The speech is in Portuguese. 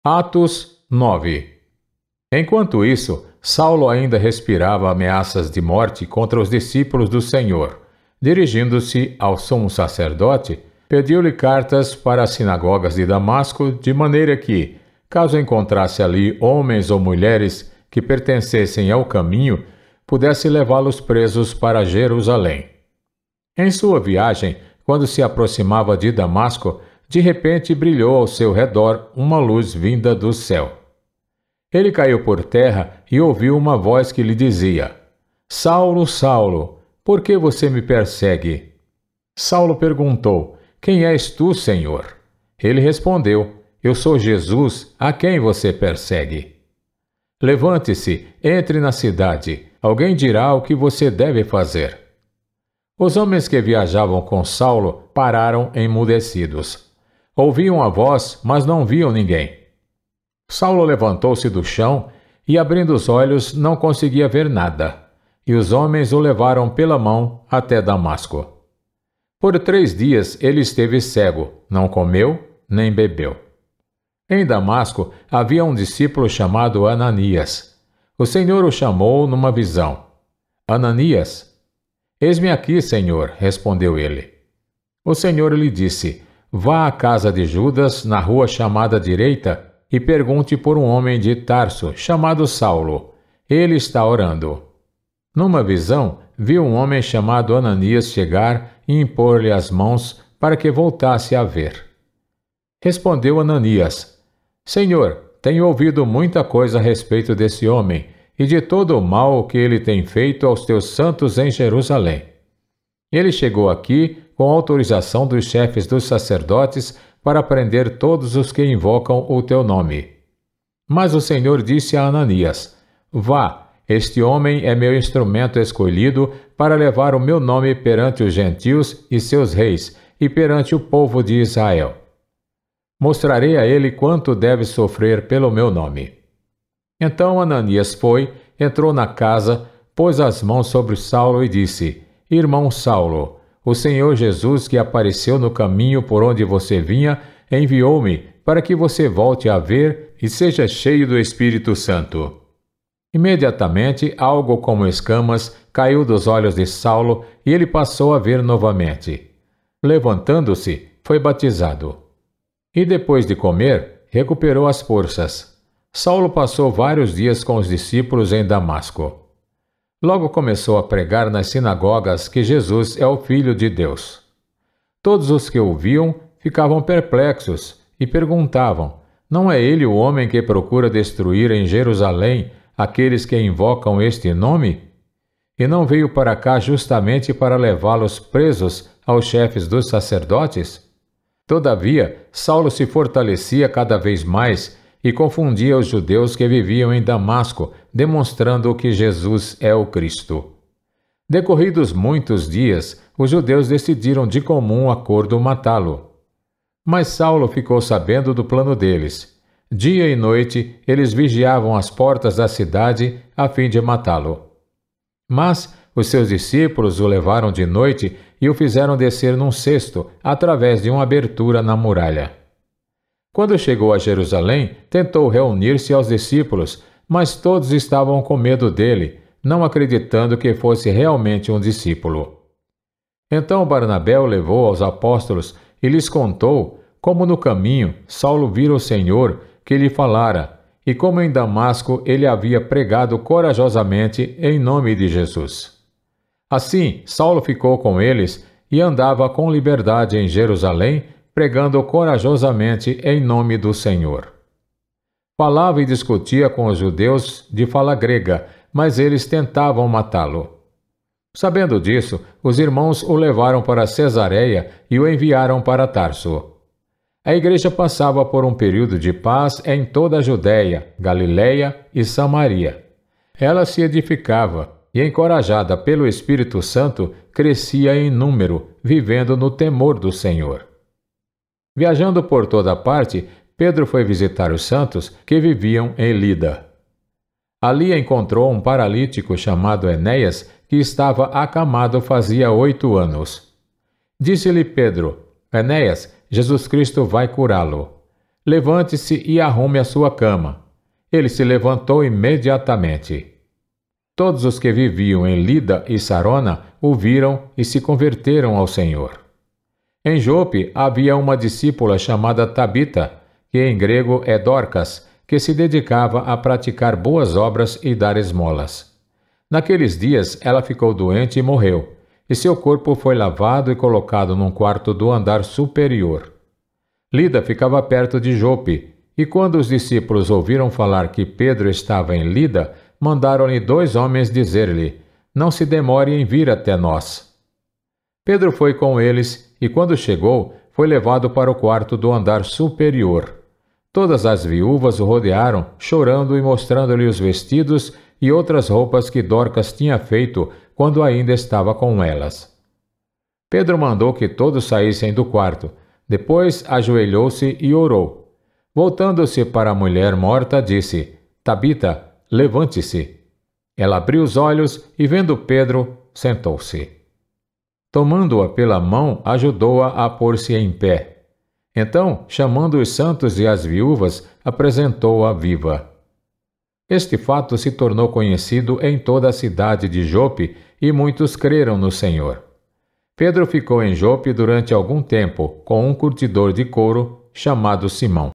Atos 9. Enquanto isso, Saulo ainda respirava ameaças de morte contra os discípulos do Senhor. Dirigindo-se ao sumo sacerdote, pediu-lhe cartas para as sinagogas de Damasco, de maneira que, caso encontrasse ali homens ou mulheres que pertencessem ao caminho, pudesse levá-los presos para Jerusalém. Em sua viagem, quando se aproximava de Damasco, de repente brilhou ao seu redor uma luz vinda do céu. Ele caiu por terra e ouviu uma voz que lhe dizia: Saulo, Saulo, por que você me persegue? Saulo perguntou: Quem és tu, Senhor? Ele respondeu: Eu sou Jesus, a quem você persegue. Levante-se, entre na cidade, alguém dirá o que você deve fazer. Os homens que viajavam com Saulo pararam emudecidos. Ouviam a voz, mas não viam ninguém. Saulo levantou-se do chão e, abrindo os olhos, não conseguia ver nada, e os homens o levaram pela mão até Damasco. Por 3 dias ele esteve cego, não comeu nem bebeu. Em Damasco havia um discípulo chamado Ananias. O Senhor o chamou numa visão. Ananias? Eis-me aqui, Senhor, respondeu ele. O Senhor lhe disse: Vá à casa de Judas, na rua chamada Direita, e pergunte por um homem de Tarso, chamado Saulo. Ele está orando. Numa visão, viu um homem chamado Ananias chegar e impor-lhe as mãos para que voltasse a ver. Respondeu Ananias: Senhor, tenho ouvido muita coisa a respeito desse homem e de todo o mal que ele tem feito aos teus santos em Jerusalém. Ele chegou aqui com autorização dos chefes dos sacerdotes para prender todos os que invocam o teu nome. Mas o Senhor disse a Ananias: Vá, este homem é meu instrumento escolhido para levar o meu nome perante os gentios e seus reis e perante o povo de Israel. Mostrarei a ele quanto deve sofrer pelo meu nome. Então Ananias foi, entrou na casa, pôs as mãos sobre Saulo e disse: Irmão Saulo, o Senhor Jesus, que apareceu no caminho por onde você vinha, enviou-me para que você volte a ver e seja cheio do Espírito Santo. Imediatamente, algo como escamas caiu dos olhos de Saulo e ele passou a ver novamente. Levantando-se, foi batizado. E depois de comer, recuperou as forças. Saulo passou vários dias com os discípulos em Damasco. Logo começou a pregar nas sinagogas que Jesus é o Filho de Deus. Todos os que o viam ficavam perplexos e perguntavam: Não é ele o homem que procura destruir em Jerusalém aqueles que invocam este nome? E não veio para cá justamente para levá-los presos aos chefes dos sacerdotes? Todavia, Saulo se fortalecia cada vez mais e confundia os judeus que viviam em Damasco, demonstrando que Jesus é o Cristo. Decorridos muitos dias, os judeus decidiram de comum acordo matá-lo. Mas Saulo ficou sabendo do plano deles. Dia e noite, eles vigiavam as portas da cidade a fim de matá-lo. Mas os seus discípulos o levaram de noite e o fizeram descer num cesto, através de uma abertura na muralha. Quando chegou a Jerusalém, tentou reunir-se aos discípulos, mas todos estavam com medo dele, não acreditando que fosse realmente um discípulo. Então Barnabé o levou aos apóstolos e lhes contou como no caminho Saulo vira o Senhor que lhe falara, e como em Damasco ele havia pregado corajosamente em nome de Jesus. Assim, Saulo ficou com eles e andava com liberdade em Jerusalém, pregando corajosamente em nome do Senhor. Falava e discutia com os judeus de fala grega, mas eles tentavam matá-lo. Sabendo disso, os irmãos o levaram para Cesareia e o enviaram para Tarso. A igreja passava por um período de paz em toda a Judéia, Galiléia e Samaria. Ela se edificava e, encorajada pelo Espírito Santo, crescia em número, vivendo no temor do Senhor. Viajando por toda parte, Pedro foi visitar os santos que viviam em Lida. Ali encontrou um paralítico chamado Enéas, que estava acamado fazia 8 anos. Disse-lhe Pedro: Enéas, Jesus Cristo vai curá-lo. levante-se e arrume a sua cama. Ele se levantou imediatamente. Todos os que viviam em Lida e Sarona o viram e se converteram ao Senhor. Em Jope havia uma discípula chamada Tabita, que em grego é Dorcas, que se dedicava a praticar boas obras e dar esmolas. Naqueles dias ela ficou doente e morreu, e seu corpo foi lavado e colocado num quarto do andar superior. Lida ficava perto de Jope, e quando os discípulos ouviram falar que Pedro estava em Lida, mandaram-lhe 2 homens dizer-lhe: Não se demore em vir até nós. Pedro foi com eles, e quando chegou, foi levado para o quarto do andar superior. Todas as viúvas o rodearam, chorando e mostrando-lhe os vestidos e outras roupas que Dorcas tinha feito quando ainda estava com elas. Pedro mandou que todos saíssem do quarto. Depois ajoelhou-se e orou. Voltando-se para a mulher morta, disse: Tabita, levante-se. Ela abriu os olhos e, vendo Pedro, sentou-se. Tomando-a pela mão, ajudou-a a pôr-se em pé. Então, chamando os santos e as viúvas, apresentou-a viva. Este fato se tornou conhecido em toda a cidade de Jope e muitos creram no Senhor. Pedro ficou em Jope durante algum tempo com um curtidor de couro chamado Simão.